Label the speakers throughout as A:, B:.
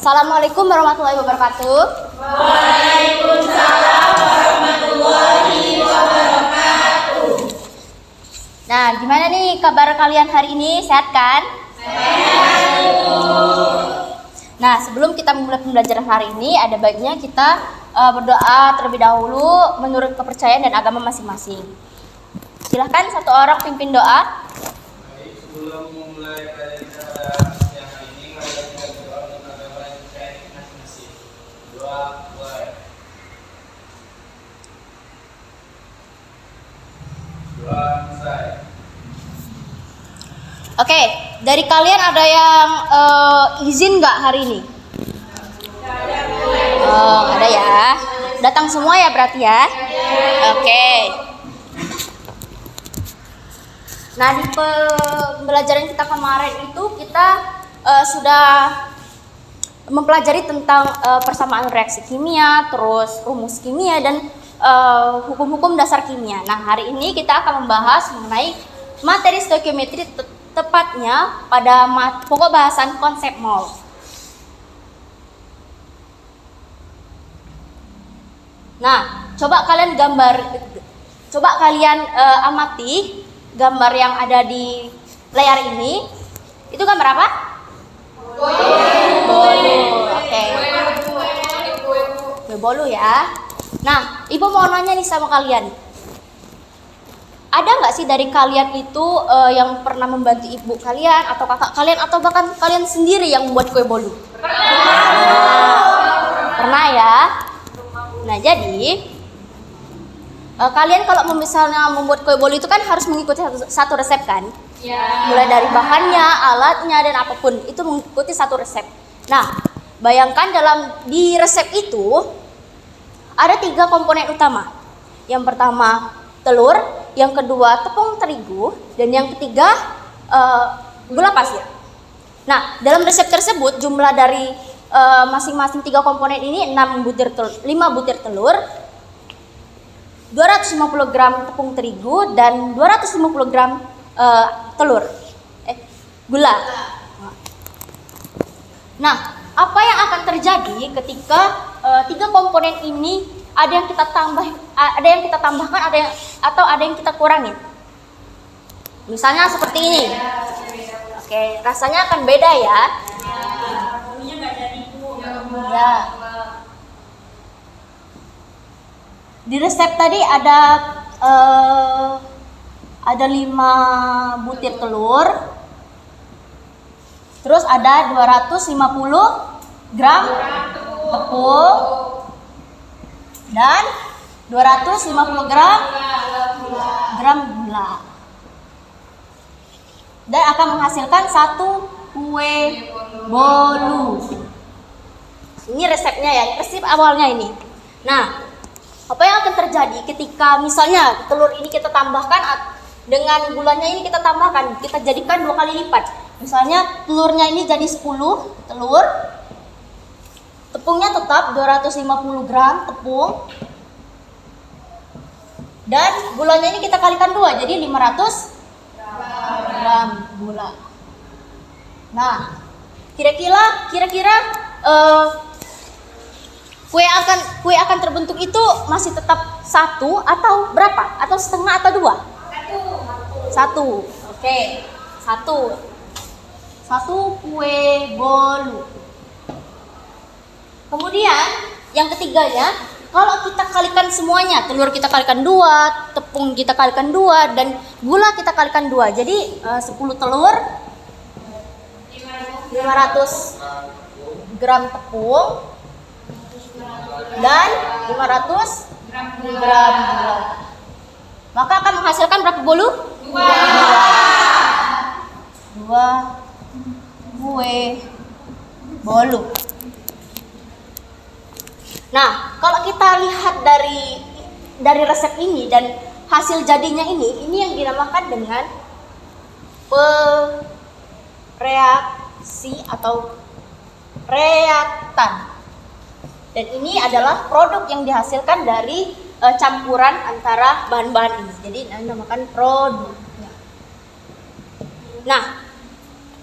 A: Assalamualaikum warahmatullahi wabarakatuh.
B: Waalaikumsalam warahmatullahi wabarakatuh.
A: Nah, gimana nih kabar kalian hari ini? Sehat kan? Nah, sebelum kita memulai pembelajaran hari ini, ada baiknya kita berdoa terlebih dahulu menurut kepercayaan dan agama masing-masing. Silahkan satu orang pimpin doa.
C: Baik, sebelum memulai pelajaran yang hari ini, mari kita berdoa untuk agama dan kepercayaan masing-masing. Doa mulai. Doa selesai.
A: Oke, dari kalian ada yang izin nggak hari ini? Oh, ada ya. Datang semua ya berarti ya? Oke. Nah, di pembelajaran kita kemarin itu kita sudah mempelajari tentang persamaan reaksi kimia, terus rumus kimia dan hukum-hukum dasar kimia. Nah, hari ini kita akan membahas mengenai materi stoikiometri, tepatnya pada pokok bahasan konsep mol. Nah, coba kalian amati gambar yang ada di layar ini. Itu gambar apa? Bolu. Oke. Kue bolu ya. Nah, Ibu mau nanya nih sama kalian. Ada nggak sih dari kalian itu yang pernah membantu ibu kalian atau kakak kalian atau bahkan kalian sendiri yang membuat kue bolu? Pernah ya? Nah, jadi kalian kalau misalnya membuat kue bolu itu kan harus mengikuti satu resep kan? Ya. Mulai dari bahannya, alatnya dan apapun itu mengikuti satu resep. Nah, bayangkan di resep itu ada 3 komponen utama. Yang pertama telur, yang kedua tepung terigu, dan yang ketiga gula pasir. Nah, dalam resep tersebut jumlah dari masing-masing 3 komponen ini 5 butir telur, 250 gram tepung terigu, dan 250 gram gula. Nah, apa yang akan terjadi ketika 3 komponen ini ada yang kita tambahkan, atau ada yang kita kurangin? Misalnya seperti ini. Oke, rasanya akan beda ya. Ya. Di resep tadi ada 5 butir telur. Terus ada 250 gram tepung dan 250 gram gula. Dan akan menghasilkan 1 kue bolu. Ini resepnya ya, resep awalnya ini. Nah, apa yang akan terjadi ketika misalnya telur ini kita tambahkan dengan gulanya ini kita tambahkan, kita jadikan 2 kali lipat. Misalnya telurnya ini jadi 10 telur. Tepungnya tetap 250 gram tepung. Dan gulanya ini kita kalikan 2, jadi 500 gram gula. Nah, kira-kira kue akan terbentuk itu masih tetap 1 atau berapa? Atau setengah atau 2? 1. Oke. 1 kue bolu. Kemudian yang ketiganya, kalau kita kalikan semuanya, telur kita kalikan 2, tepung kita kalikan 2, dan gula kita kalikan 2. Jadi 10 telur, 500 gram tepung, dan 500 gram gula. Maka akan menghasilkan berapa bolu? 2 kue bolu. Nah, kalau kita lihat dari resep ini dan hasil jadinya ini yang dinamakan dengan reaksi atau reaktan. Dan ini adalah produk yang dihasilkan dari campuran antara bahan-bahan ini. Jadi dinamakan produk. Nah,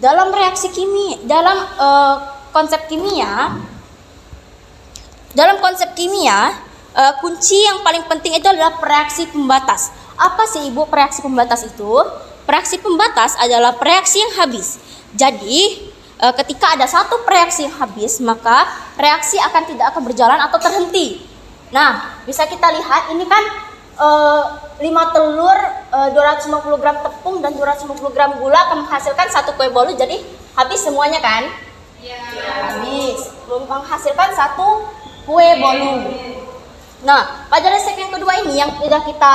A: dalam reaksi kimia, dalam konsep kimia, kunci yang paling penting itu adalah reaksi pembatas. Apa sih Ibu reaksi pembatas itu? Reaksi pembatas adalah reaksi yang habis. Jadi ketika ada satu reaksi yang habis, maka reaksi tidak akan berjalan atau terhenti. Nah, bisa kita lihat ini kan 5 telur, 250 gram tepung dan 250 gram gula akan menghasilkan satu kue bolu. Jadi habis semuanya kan? Habis. Menghasilkan satu kue bolu. Nah, pada resep yang kedua ini yang udah kita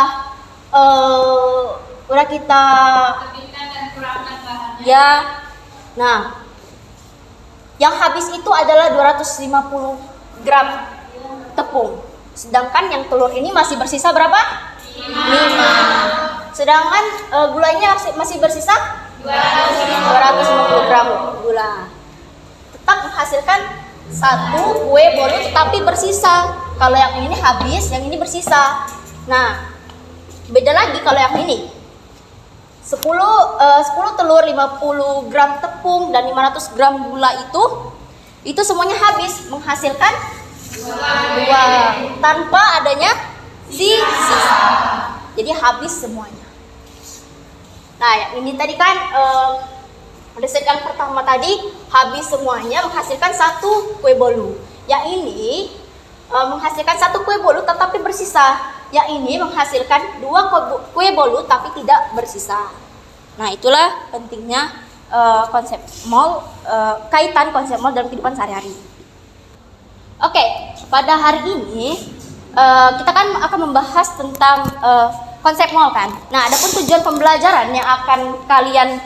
A: ya. Nah, yang habis itu adalah 250 gram tepung. Sedangkan yang telur ini masih bersisa berapa? 5. Sedangkan gulanya masih bersisa 250 gram gula. Tetap menghasilkan satu kue bolu tetapi bersisa. Kalau yang ini habis, yang ini bersisa. Nah, beda lagi kalau yang ini. 10 telur, 50 gram tepung dan 500 gram gula itu semuanya habis, menghasilkan 2 tanpa adanya sisa. Jadi habis semuanya. Nah, yang ini tadi kan resep yang pertama tadi habis semuanya menghasilkan satu kue bolu. Yang ini menghasilkan satu kue bolu tetapi bersisa. Yang ini menghasilkan 2 kue bolu tapi tidak bersisa. Nah, itulah pentingnya konsep mol, kaitan konsep mol dalam kehidupan sehari-hari. Oke, pada hari ini kita kan akan membahas tentang konsep mol kan. Nah, adapun tujuan pembelajaran yang akan kalian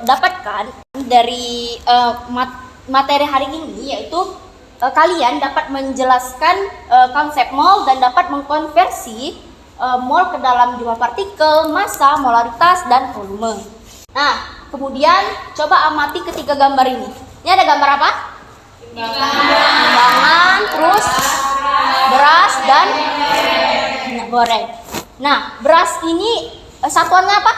A: dapatkan dari materi hari ini yaitu kalian dapat menjelaskan konsep mol dan dapat mengkonversi mol ke dalam jumlah partikel, massa, molaritas, dan volume. Nah, kemudian coba amati ketiga gambar ini. Ini ada gambar apa? Timbangan, terus beras dan minyak goreng. Nah, beras ini satuannya apa?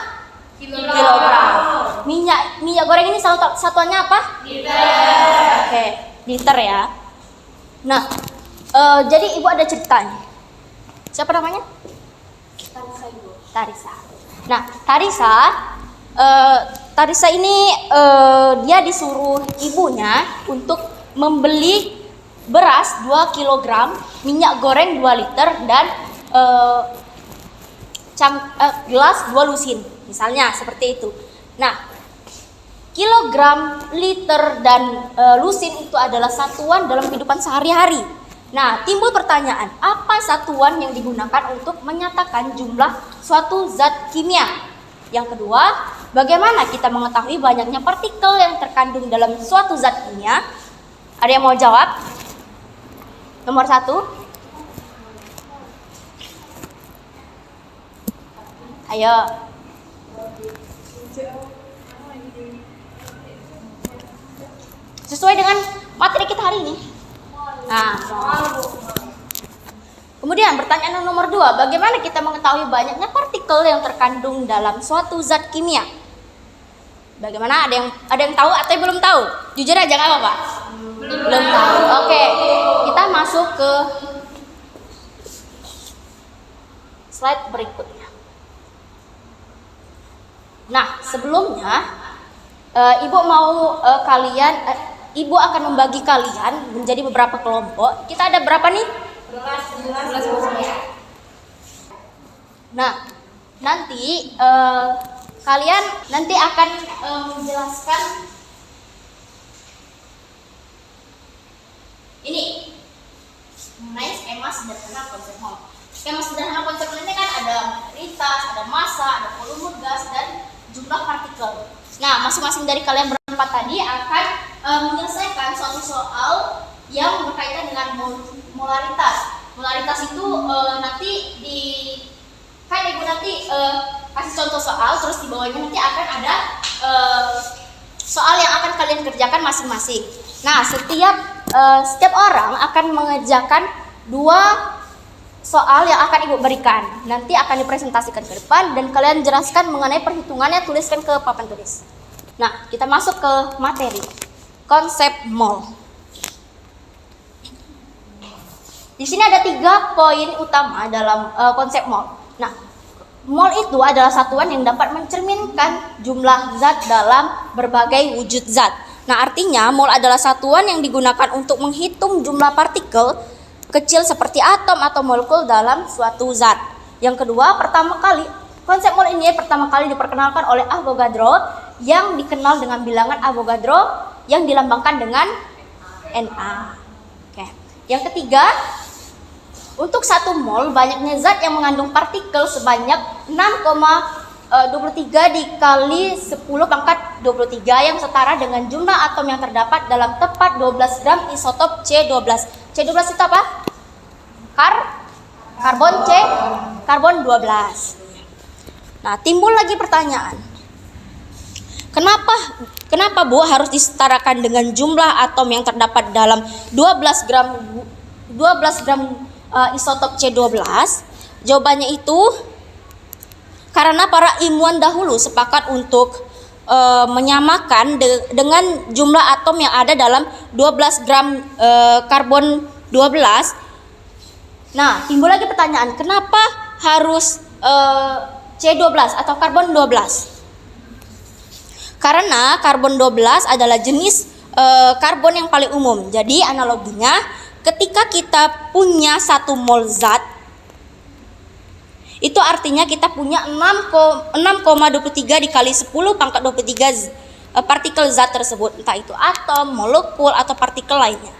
A: Kilogram. Minyak goreng ini satuannya apa? Liter. Oke, liter ya. Nah, jadi Ibu ada ceritanya. Siapa namanya? Tarisa. Nah, Tarisa ini dia disuruh ibunya untuk membeli beras 2 kg, minyak goreng 2 liter dan gelas 2 lusin. Misalnya seperti itu. Nah, kilogram, liter, dan lusin itu adalah satuan dalam kehidupan sehari-hari. Nah, timbul pertanyaan, apa satuan yang digunakan untuk menyatakan jumlah suatu zat kimia? Yang kedua, bagaimana kita mengetahui banyaknya partikel yang terkandung dalam suatu zat kimia? Ada yang mau jawab? Nomor 1. Ayo. Sesuai dengan materi kita hari ini. Nah, kemudian pertanyaan nomor 2, bagaimana kita mengetahui banyaknya partikel yang terkandung dalam suatu zat kimia? Bagaimana? Ada yang tahu atau belum tahu? Jujur aja, nggak apa-apa. Belum tahu. Oke, kita masuk ke slide berikutnya. Nah, sebelumnya Ibu akan membagi kalian menjadi beberapa kelompok. Kita ada berapa nih? 11. Nah, nanti kalian nanti akan menjelaskan ini mengenai skema sederhana konsep mol. Skema sederhana konsep mol ini kan ada molaritas, ada massa, ada volume gas dan jumlah partikel. Nah, masing-masing dari kalian berempat tadi akan menyelesaikan suatu soal yang berkaitan dengan molaritas. Molaritas itu nanti Ibu nanti kasih contoh soal, terus di bawahnya nanti akan ada soal yang akan kalian kerjakan masing-masing. Nah, setiap orang akan mengerjakan 2 soal yang akan Ibu berikan. Nanti akan dipresentasikan ke depan dan kalian jelaskan mengenai perhitungannya, tuliskan ke papan tulis. Nah, kita masuk ke materi. konsep mol. Di sini ada 3 poin utama dalam konsep mol. Nah, mol itu adalah satuan yang dapat mencerminkan jumlah zat dalam berbagai wujud zat. Nah, artinya mol adalah satuan yang digunakan untuk menghitung jumlah partikel kecil seperti atom atau molekul dalam suatu zat. Yang kedua, konsep mol ini pertama kali diperkenalkan oleh Avogadro yang dikenal dengan bilangan Avogadro yang dilambangkan dengan Na. Oke. Yang ketiga, untuk 1 mol banyaknya zat yang mengandung partikel sebanyak 6,23 dikali 10 pangkat 23 yang setara dengan jumlah atom yang terdapat dalam tepat 12 gram isotop C12. C12 itu apa? Karbon 12. Nah, timbul lagi pertanyaan. Kenapa Bu harus disetarakan dengan jumlah atom yang terdapat dalam 12 gram isotop C12? Jawabannya itu karena para ilmuwan dahulu sepakat untuk menyamakan dengan jumlah atom yang ada dalam 12 gram karbon 12. Nah, timbul lagi pertanyaan, kenapa harus C12 atau karbon 12? Karena karbon 12 adalah jenis karbon yang paling umum. Jadi analoginya, ketika kita punya 1 mol zat, itu artinya kita punya 6,23 dikali 10 pangkat 23 partikel zat tersebut, entah itu atom, molekul, atau partikel lainnya.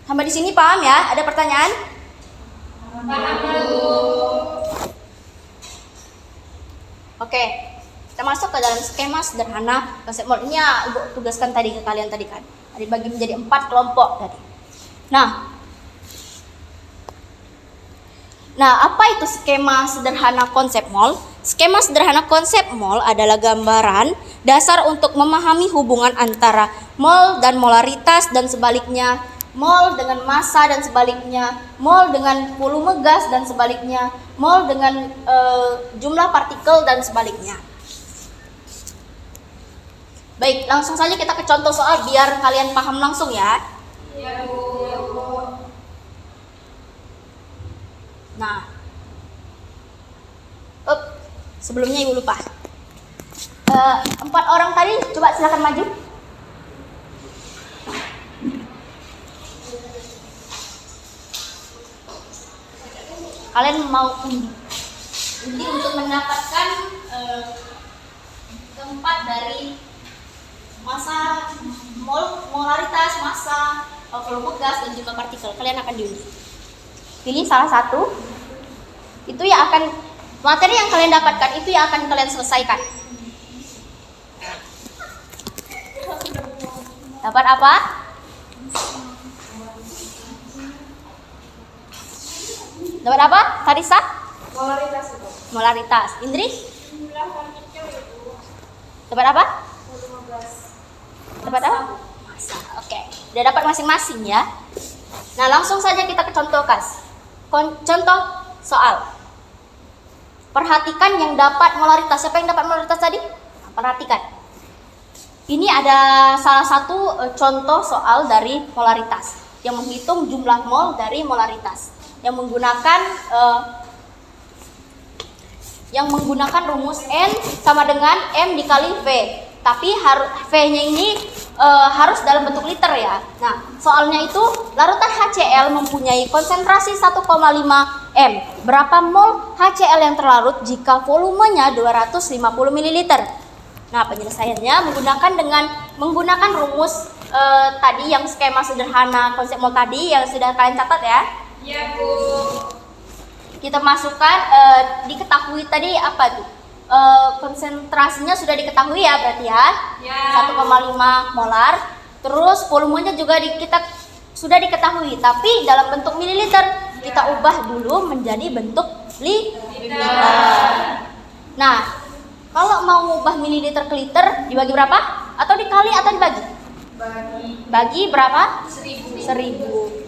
A: Sampai di sini paham ya? Ada pertanyaan?
B: Paham, Bu.
A: Oke, kita masuk ke dalam skema sederhana konsep mol. Ini ya Ibu tugaskan tadi ke kalian tadi kan. Dibagi menjadi 4 kelompok tadi. Nah, apa itu skema sederhana konsep mol? Skema sederhana konsep mol adalah gambaran dasar untuk memahami hubungan antara mol dan molaritas dan sebaliknya, mol dengan massa dan sebaliknya, mol dengan volume gas dan sebaliknya, mol dengan jumlah partikel dan sebaliknya. Baik, langsung saja kita ke contoh soal biar kalian paham langsung ya.
B: Iya, Bu.
A: Nah, sebelumnya Ibu lupa. 4 orang tadi coba silakan maju. Kalian mau undi untuk mendapatkan keempat dari massa, molaritas, massa, volume gas dan juga partikel. Kalian akan diundi. Pilih salah satu. Itu yang akan materi yang kalian dapatkan itu yang akan kalian selesaikan. Dapat apa? Dapat apa? Karisa?
B: Molaritas itu.
A: Molaritas. Indri?
B: Jumlah partikel itu.
A: Dapat apa?
B: Volume gas.
A: Dapat apa? Massa. Oke. Udah dapat masing-masing ya. Nah, langsung saja kita ke contoh contoh soal. Perhatikan yang dapat molaritas. Siapa yang dapat molaritas tadi? Nah, perhatikan. Ini ada salah satu contoh soal dari molaritas yang menghitung jumlah mol dari molaritas yang menggunakan rumus N sama dengan M dikali V. Tapi V-nya ini harus dalam bentuk liter ya. Nah, soalnya itu larutan HCl mempunyai konsentrasi 1,5 M. Berapa mol HCl yang terlarut jika volumenya 250 ml? Nah, penyelesaiannya menggunakan rumus tadi yang skema sederhana konsep mol tadi yang sudah kalian catat ya.
B: Iya, Bu.
A: Kita masukkan diketahui tadi apa tuh? Konsentrasinya sudah diketahui ya berarti ya.
B: Ya.
A: 1,5 molar. Terus volumenya juga kita sudah diketahui, tapi dalam bentuk mililiter. Kita ubah dulu menjadi bentuk liter. Nah, kalau mau ubah mililiter ke liter dibagi berapa? Atau dikali atau dibagi? Bagi berapa? 1000.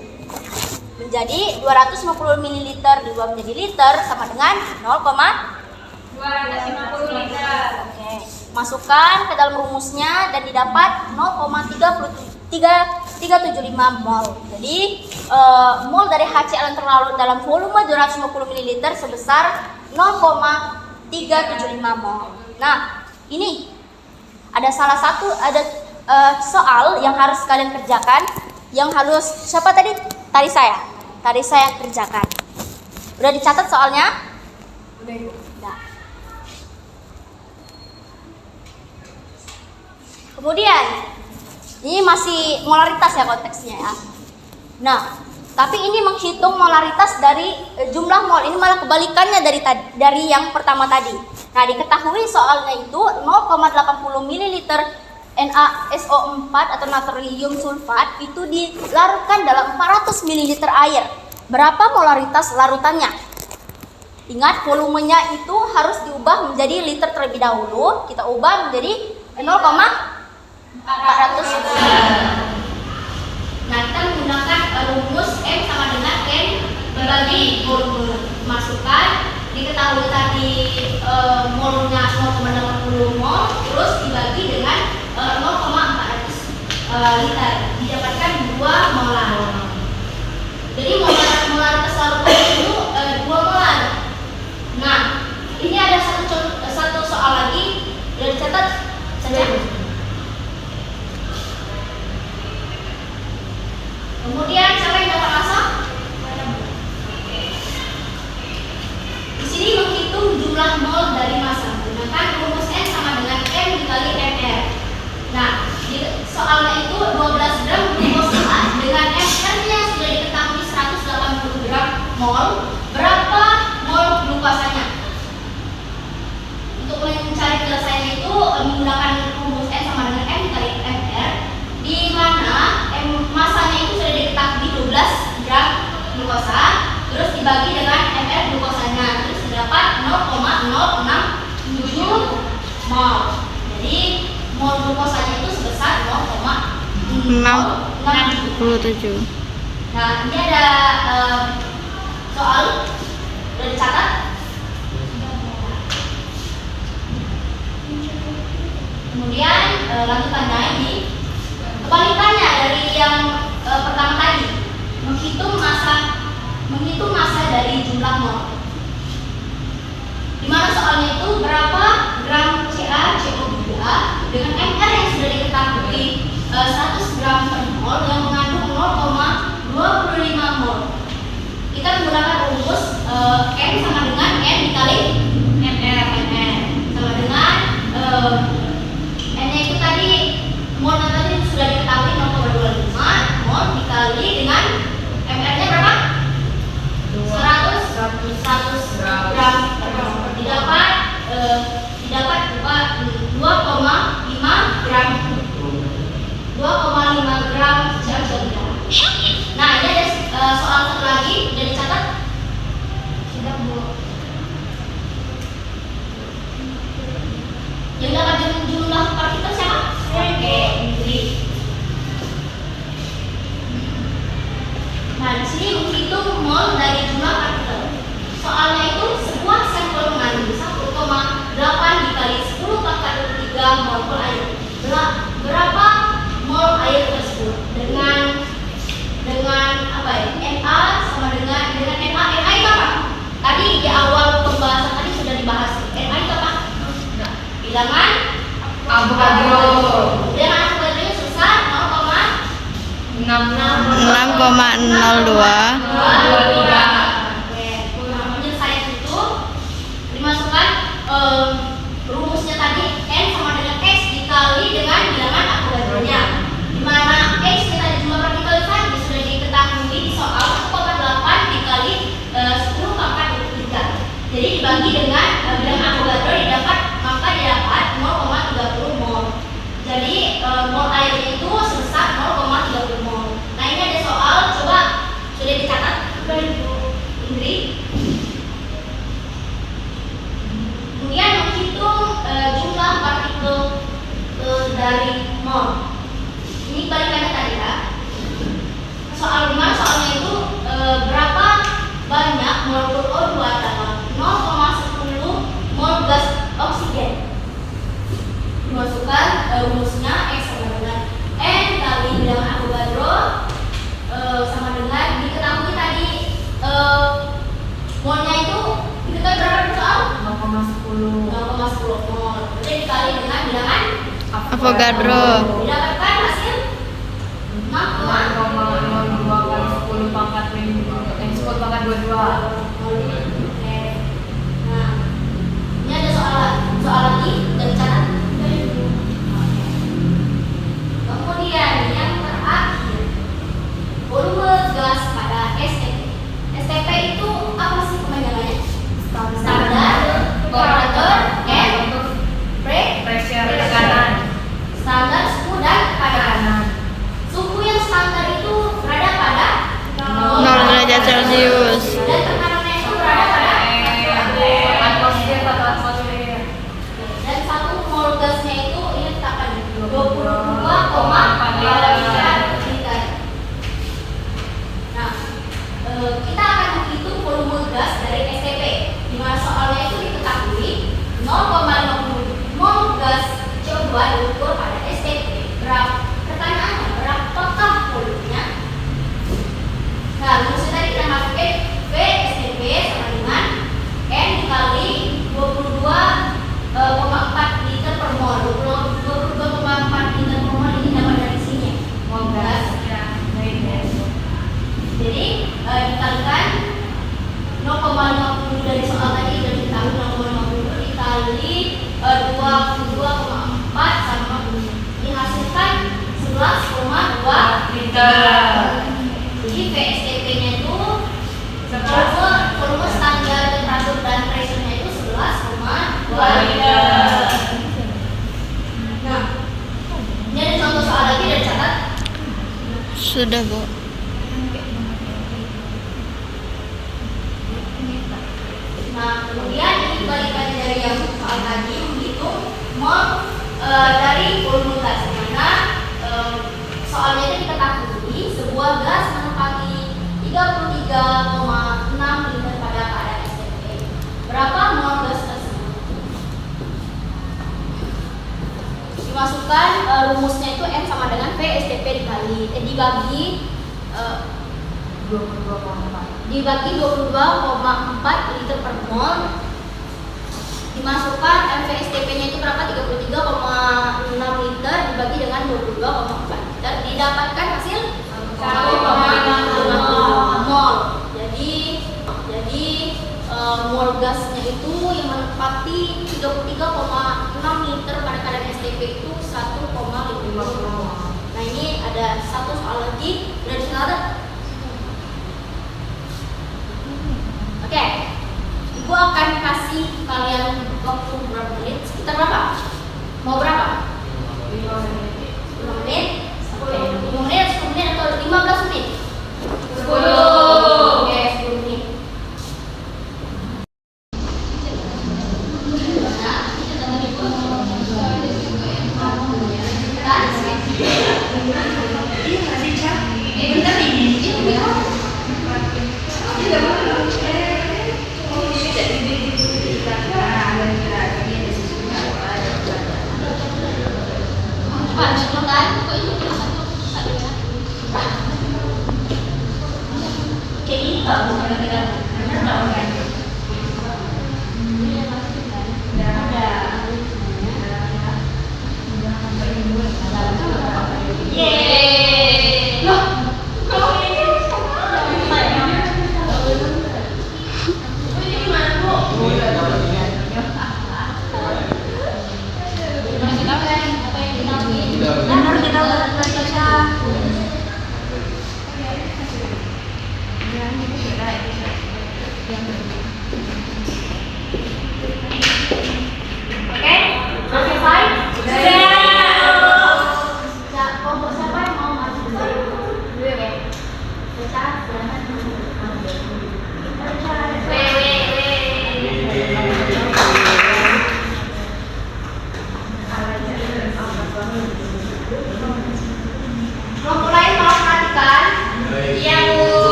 A: Menjadi 250 ml diubah menjadi liter sama dengan 0,250
B: 250 liter.
A: Oke. Masukkan ke dalam rumusnya dan didapat 0,375 mol. Jadi mol dari HCl yang terlarut dalam volume 250 ml sebesar 0,375 mol. Nah, ini ada soal yang harus kalian kerjakan, yang harus siapa tadi? Tadi saya yang kerjakan. Udah dicatat soalnya? Udah. Kemudian ini masih molaritas ya konteksnya ya. Nah, tapi ini menghitung molaritas dari jumlah mol. Ini malah kebalikannya dari yang pertama tadi. Nah, diketahui soalnya itu 0,80 ml NaSO4 atau natrium sulfat itu dilarutkan dalam 400 ml air. Berapa molaritas larutannya? Ingat, volumenya itu harus diubah menjadi liter terlebih dahulu. Kita ubah menjadi 0,400. Nah, kita menggunakan rumus M sama dengan N dibagi volume. Masukkan, diketahui tadi molnya 0,80 mol, terus dibagi dengan 0,400 liter, didapatkan 2 molar. Jadi molaritas larutan itu 2 molar. Nah, ini ada satu soal lagi yang dicatat saja. Kemudian siapa yang dapat rasa? Di sini menghitung jumlah mol dari massa menggunakan rumus N sama dengan M dikali MR. Nah, soalnya itu 12 gram glukosa dengan MR-nya sudah diketahui 180 gram mol. Berapa mol glukosanya? Untuk mencari penyelesaiannya itu menggunakan rumus N sama dengan M dikali MR, di mana masanya itu sudah diketahui 12 gram glukosa, terus dibagi dengan MR glukosanya, terus dapat 0,067 mol. Jadi mol glukosanya itu sebesar 0,067. Nah, ini ada soal sudah dicatat. Kemudian lanjutannya ini kebalikannya dari yang pertama tadi, menghitung massa dari jumlah mol. Dimana soalnya itu berapa gram CaCO2 dengan MR yang sudah diketahui 100 gram per mol yang mengandung 0,25 mol. Kita menggunakan rumus M sama dengan N dikali MR sama dengan N-nya itu tadi molnya tadi sudah diketahui 0,25 mol dikali dengan MR-nya berapa? 100 gram per mol. Didapat 2,5 gram CaCO2. Nah, ini ada soal satu lagi udah dicatat. Sudah, Bu. Yang dapat jumlah partikel siapa? Oke, ini. Nah, di sini menghitung mol dari jumlah partikel. Soalnya itu sebuah sampel mengandung 1,8 dikali 10 pangkat 3 mol air. Berapa mol air tersebut? Dengan apa ya? Na sama dengan Na. Na itu apa? Tadi di awal pembahasan tadi sudah dibahas. Na itu apa? Bilangan Avogadro. Bilangan Avogadro sebesar 6,02. Penyelesaian itu dimasukkan rumusnya tadi N sama dengan X dikali dengan bilangan Avogadro-nya, di mana X kita tadi jumlah partikel tadi sudah diketahui di soal 1,8 dikali 10 pangkat 3. Jadi dibagi dengan bilangan Avogadro didapat 0,30 mol. Jadi mol airnya itu sebesar 0,30 mol. Nah, ini ada soal, coba sudah dicatat?
D: Avogadro.
A: Didapatkan hasil
B: 6,02 kali 10 pangkat 10 pangkat 22.
A: Oke. Nah, ini ada soal lagi dari catat. Kemudian yang terakhir, volume gas pada STP. STP itu apa sih kepanjangannya? Standar temperatur and
B: Pressure tekanan.
A: standar suhu dan tekanan. Suhu yang standar itu berada pada
D: 0 derajat Celcius.
A: dan tekanannya itu berada pada
B: Atmosfer atau atmosfer.
A: dan 1 mol gasnya itu ini tetapkan 22,4 liter. Nah, kita akan menghitung volume gas dari STP. Di mana soalnya itu diketahui 0,50 mol gas CO2 diukur pada STP. Pertanyaannya, berapakah volumenya? Nah, rumusnya tadi kita masukin V STP sama dengan N dikali 22,4 liter per mol. 22,4 liter per mol ini dapat dari sini. Mol gas. Jadi dikalikan 0,50 dari soal tadi dan dikali 0,50 dikali 22,4 sama dihasilkan 11,2
B: Liter.
A: Jadi VSTP-nya itu volume standar temperatur dan pressure-nya itu 11,2 liter. Nah, ini ada contoh soal lagi dari catat.
D: Sudah, Bu.
A: Nah, kemudian ini kebalikan dari yang soal tadi menghitung mol dari volume gas. Dimana soalnya itu diketahui sebuah gas menempati 33,6 liter pada keadaan STP. Berapa mol gas tersebut? Dimasukkan rumusnya itu N sama dengan V STP dibagi 22,4 liter per mol. Dimasukkan MVSTP-nya itu berapa? 33,6 liter dibagi dengan 22,4 liter, didapatkan hasil 1,5 mol. Jadi mol gasnya itu yang menempati 33,6 liter pada kadar STP itu 1,5 mol. Nah, ini ada satu soal lagi dari catat. Oke, Ibu akan kasih kalian waktu berapa menit? Sekitar berapa? Mau berapa? 5 menit? 5 menit, 10 menit atau 15 menit? 10. Oke, 10 menit.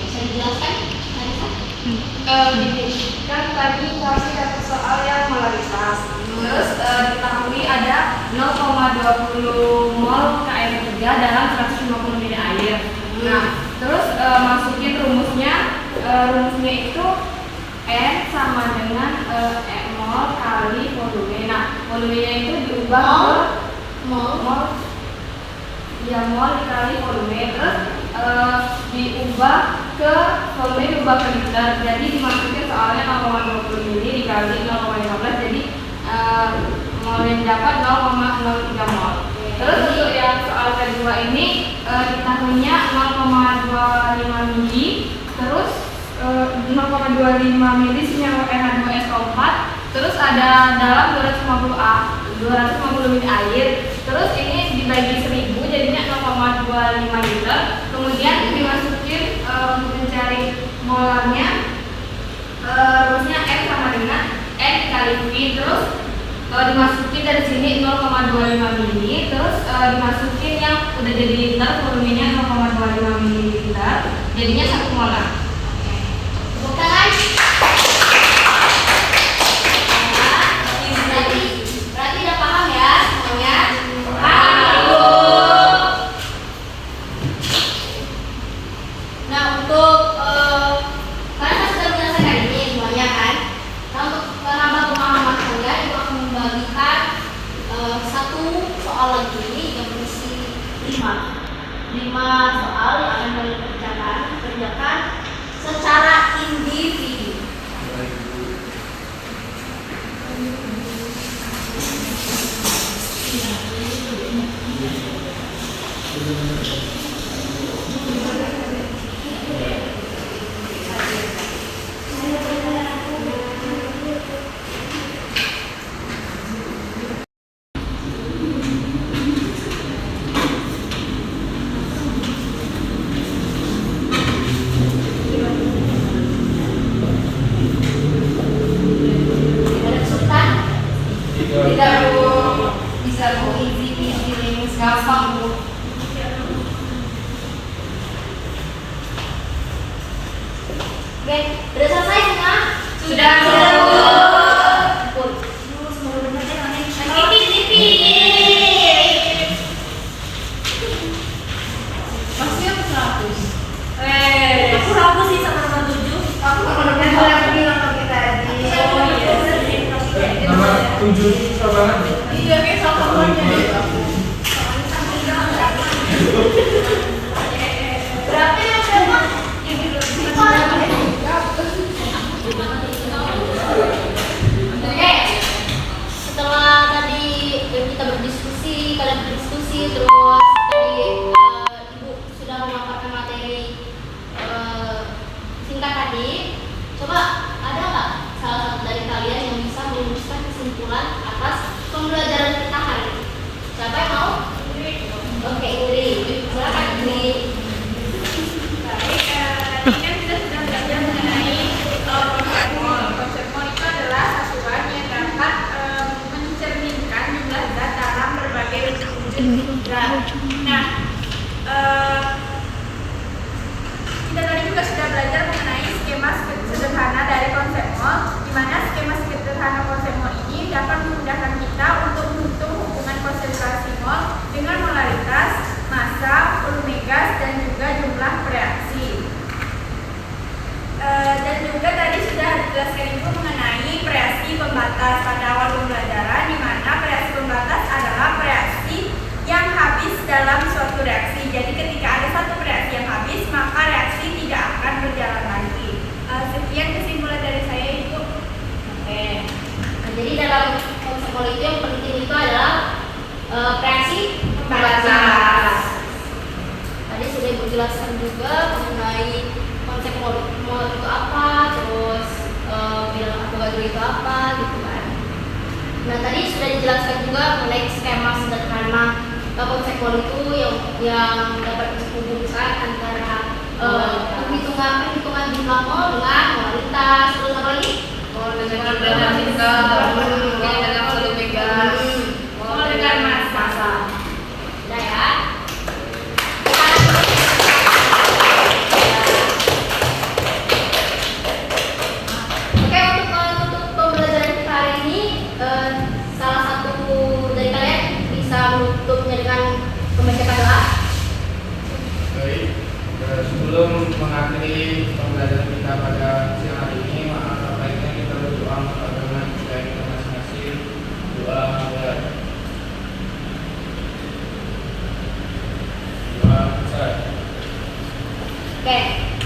A: Bisa dijelaskan, Marisa?
B: Kan tadi kasih data soal yang molaritas. Terus diketahui ada 0,20 mol KN3 dalam 150 ml air. Nah, terus masukin rumusnya. Rumusnya itu N sama dengan mol kali volume. Nah, volumenya itu diubah ke mol. Ya, mol dikali volume. Terus diubah ke volume, diubah ke liter. Jadi dimasukin soalnya 0,20 ml dikali 0,15, jadi mol yang dapat 0,03 mol. Terus untuk yang soal kedua ini diketahuinya 0,25 ml. Terus 0,25 ml senyawa NH2SO4. Terus ada dalam 250 ml air. Terus ini dibagi 1000 jadinya 0,25 liter. Kemudian dimasukin untuk mencari molarnya, rumusnya N sama dengan N kali V. Terus dimasukin dari sini 0,25 ml. Terus dimasukin yang udah jadi liter, volumenya 0,25 ml, jadinya 1 molar.
A: Tepuk tangan. Berarti udah paham ya semuanya? Paham, Ibu. Nah, untuk kalian kan sudah menyelesaikan ini semuanya kan? Nah, untuk menambah pemahaman kalian, Ibu akan membagikan satu soal lagi yang berisi 5 soal yang akan kalian kerjakan secara individu. Ada kesulitan?
B: Tidak, Bu. Bisa, Bu. Easy links, gampang, Bu.
A: Oke, udah selesai semua?
B: Sudah, Bu.
A: Pun. Semoga benar ya, Mami.
B: Masih 100.
A: Aku ragu sih sama nomor 7.
B: Aku yang bilang ke kita tadi. Oh iya.
C: Nomor 7 sama
B: Iya, kayak sama-samanya.
A: Berapa yang berapa? Oke, setelah tadi kita berdiskusi, kalian berdiskusi, terus tadi Ibu sudah memaparkan materi singkat tadi. Coba ada nggak salah satu dari kalian yang bisa merumuskan kesimpulan atas pembelajaran kita hari ini? Siapa yang mau? Oke, Ingrid. Silakan Ingrid.
B: Baik, tadi kan kita sudah belajar mengenai konsep mol. Konsep mol itu adalah satuan yang dapat mencerminkan jumlah zat dalam berbagai wujud zat. Nah, kita tadi juga sudah belajar mengenai skema sederhana dari konsep mol, di mana skema sederhana konsep mol ini dapat memudahkan kita untuk menghitung hubungan konsentrasi mol dengan molaritas, massa, volume gas, dan juga jumlah bereaksi.
A: Poli itu yang penting itu adalah prinsip pembahasan. Tadi sudah Ibu jelaskan juga mengenai konsep mall itu apa, terus bilang Avogadro itu apa gitu kan. Nah tadi sudah dijelaskan juga mengenai skema sederhana konsep mall itu yang dapat menghubungkan antara perhitungan jumlah mall dengan moralitas, terus apa lagi?
B: Mall dengan volume gas, mall dengan massa.
A: Udah ya. Oke, untuk pembelajaran kita hari ini, salah satu dari kalian bisa menutupnya dengan membaca doa.
C: Baik, sebelum mengakhiri pembelajaran kita pada siang hari ini, maka baiknya kita berdoa dengan budaya kita masing-masing. Doa besar.
A: Oke,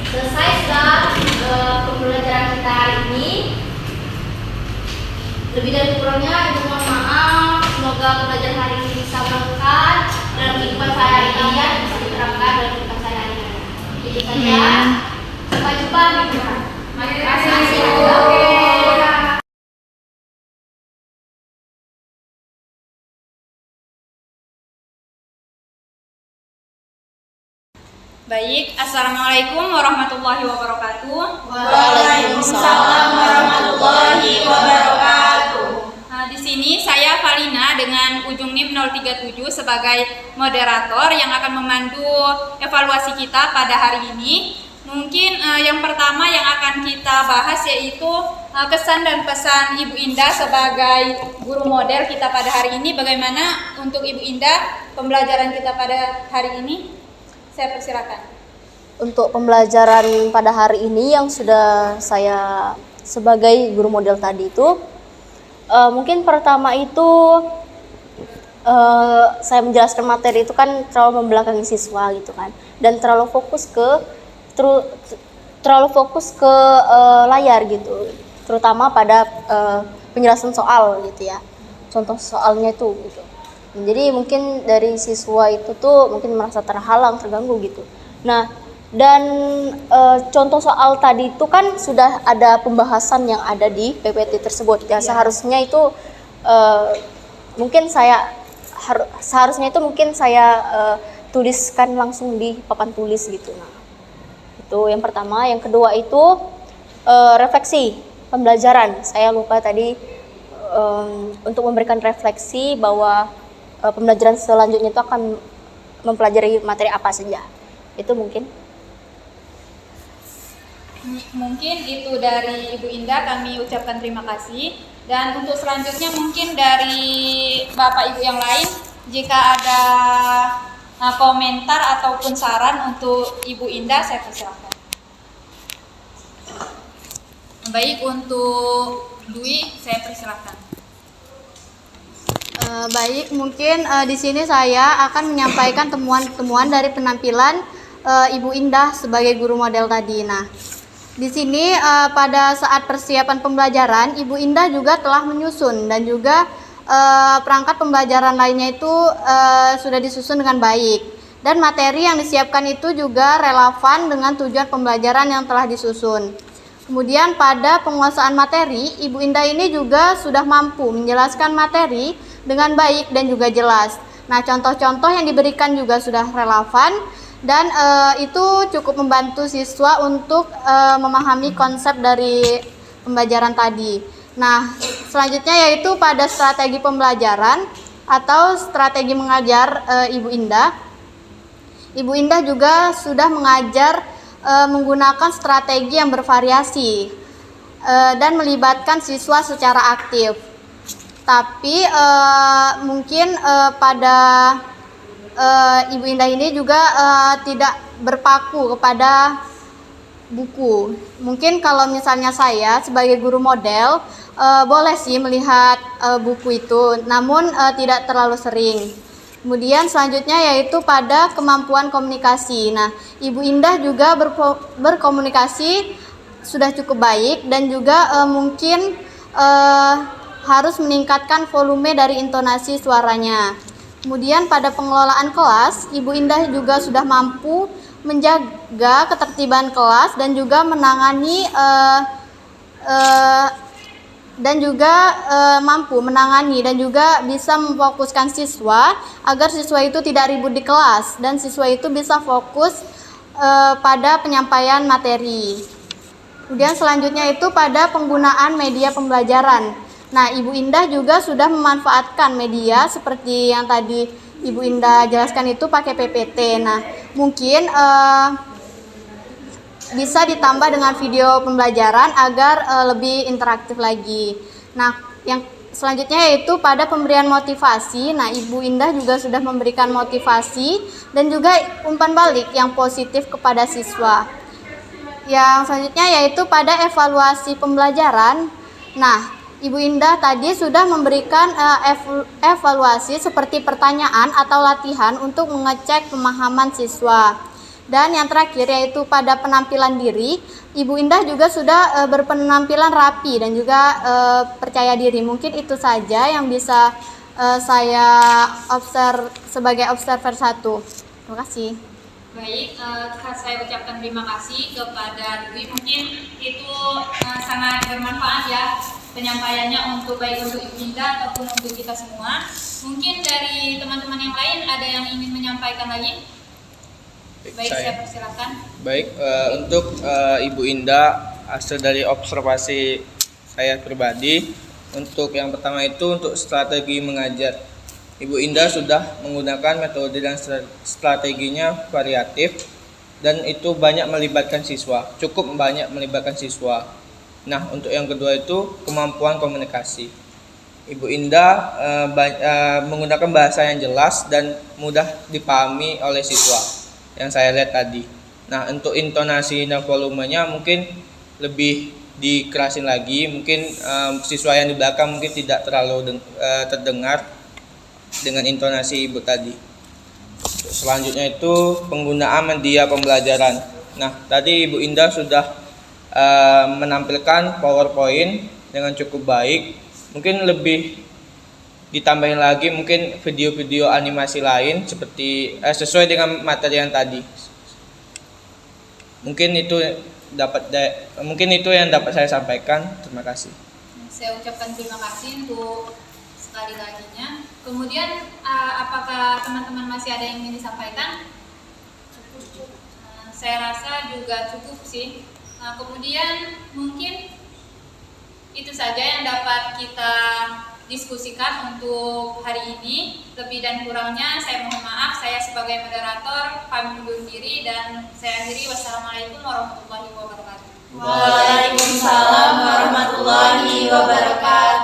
A: selesai sudah pembelajaran kita hari ini. Lebih dari kurangnya, Ibu mohon maaf. Semoga pembelajaran hari ini bisa bermanfaat dalam kehidupan sehari-hari dan bisa diterapkan dalam kehidupan sehari-hari. Itu saja. Sampai jumpa di depan.
B: Terima kasih.
E: Baik, Assalamualaikum warahmatullahi wabarakatuh.
A: Waalaikumsalam
E: warahmatullahi wabarakatuh. Di sini saya Valina dengan ujung NIM 037 sebagai moderator yang akan memandu evaluasi kita pada hari ini. Mungkin yang pertama yang akan kita bahas yaitu kesan dan pesan Ibu Indah sebagai guru model kita pada hari ini. Bagaimana untuk Ibu Indah pembelajaran kita pada hari ini? Saya persilakan.
A: Untuk pembelajaran pada hari ini yang sudah saya sebagai guru model tadi itu, mungkin pertama itu saya menjelaskan materi itu kan terlalu membelakangi siswa gitu kan, dan terlalu fokus ke layar gitu, terutama pada penjelasan soal gitu ya, contoh soalnya itu gitu. Jadi mungkin dari siswa itu tuh mungkin merasa terhalang, terganggu gitu. Nah, dan contoh soal tadi itu kan sudah ada pembahasan yang ada di PPT tersebut. Ya, seharusnya itu mungkin seharusnya itu mungkin saya tuliskan langsung di papan tulis gitu. Nah, itu yang pertama. Yang kedua itu refleksi pembelajaran. Saya lupa tadi untuk memberikan refleksi bahwa pembelajaran selanjutnya itu akan mempelajari materi apa saja. Itu mungkin
E: itu dari Ibu Indah, kami ucapkan terima kasih. Dan untuk selanjutnya mungkin dari Bapak Ibu yang lain, jika ada komentar ataupun saran untuk Ibu Indah, saya persilakan. Baik, untuk Dwi saya persilakan.
D: Baik, mungkin di sini saya akan menyampaikan temuan-temuan dari penampilan Ibu Indah sebagai guru model tadi. Nah, di sini pada saat persiapan pembelajaran, Ibu Indah juga telah menyusun dan juga perangkat pembelajaran lainnya itu sudah disusun dengan baik. Dan materi yang disiapkan itu juga relevan dengan tujuan pembelajaran yang telah disusun. Kemudian pada penguasaan materi, Ibu Indah ini juga sudah mampu menjelaskan materi dengan baik dan juga jelas. Nah, contoh-contoh yang diberikan juga sudah relevan dan itu cukup membantu siswa untuk memahami konsep dari pembelajaran tadi. Nah, selanjutnya yaitu pada strategi pembelajaran atau strategi mengajar Ibu Indah. Ibu Indah juga sudah mengajar menggunakan strategi yang bervariasi dan melibatkan siswa secara aktif. Tapi mungkin pada Ibu Indah ini juga tidak berpaku kepada buku. Mungkin kalau misalnya saya sebagai guru model boleh sih melihat buku itu, namun tidak terlalu sering. Kemudian selanjutnya yaitu pada kemampuan komunikasi. Nah, Ibu Indah juga berkomunikasi sudah cukup baik dan juga mungkin harus meningkatkan volume dari intonasi suaranya. Kemudian pada pengelolaan kelas, Ibu Indah juga sudah mampu menjaga ketertiban kelas dan juga menangani mampu menangani dan juga bisa memfokuskan siswa agar siswa itu tidak ribut di kelas dan siswa itu bisa fokus pada penyampaian materi. Kemudian selanjutnya itu pada penggunaan media pembelajaran. Nah, Ibu Indah juga sudah memanfaatkan media seperti yang tadi Ibu Indah jelaskan itu pakai PPT. Nah, mungkin bisa ditambah dengan video pembelajaran agar lebih interaktif lagi. Nah, yang selanjutnya yaitu pada pemberian motivasi. Nah, Ibu Indah juga sudah memberikan motivasi dan juga umpan balik yang positif kepada siswa. Yang selanjutnya yaitu pada evaluasi pembelajaran. Nah, Ibu Indah tadi sudah memberikan evaluasi seperti pertanyaan atau latihan untuk mengecek pemahaman siswa. Dan yang terakhir yaitu pada penampilan diri, Ibu Indah juga sudah berpenampilan rapi dan juga percaya diri. Mungkin itu saja yang bisa saya sebagai observer 1. Terima kasih.
E: Baik, saya ucapkan terima kasih kepada Dwi. Mungkin itu sangat bermanfaat ya penyampaiannya baik untuk Ibu Indah ataupun untuk kita semua. Mungkin dari teman-teman yang lain ada yang ingin menyampaikan lagi? Baik, saya persilakan.
C: Baik, untuk Ibu Indah, hasil dari observasi saya pribadi, untuk yang pertama itu untuk strategi mengajar. Ibu Indah sudah menggunakan metode dan strateginya variatif dan itu banyak melibatkan siswa, cukup banyak melibatkan siswa. Nah, untuk yang kedua itu kemampuan komunikasi. Ibu Indah menggunakan bahasa yang jelas dan mudah dipahami oleh siswa yang saya lihat tadi. Nah, untuk intonasi dan volumenya mungkin lebih dikerasin lagi, mungkin siswa yang di belakang mungkin tidak terlalu terdengar dengan intonasi Ibu tadi. Selanjutnya itu penggunaan media pembelajaran. Nah, tadi Ibu Indah sudah menampilkan PowerPoint dengan cukup baik. Mungkin lebih ditambahin lagi mungkin video-video animasi lain seperti sesuai dengan materi yang tadi. Mungkin itu yang dapat saya sampaikan. Terima kasih.
E: Saya ucapkan terima kasih untuk sekali laginya. Kemudian apakah teman-teman masih ada yang ingin disampaikan? Saya rasa juga cukup sih. Kemudian mungkin itu saja yang dapat kita diskusikan untuk hari ini. Lebih dan kurangnya saya mohon maaf. Saya sebagai moderator pamit undur diri dan saya akhiri. Wassalamualaikum warahmatullahi wabarakatuh.
A: Waalaikumsalam warahmatullahi wabarakatuh.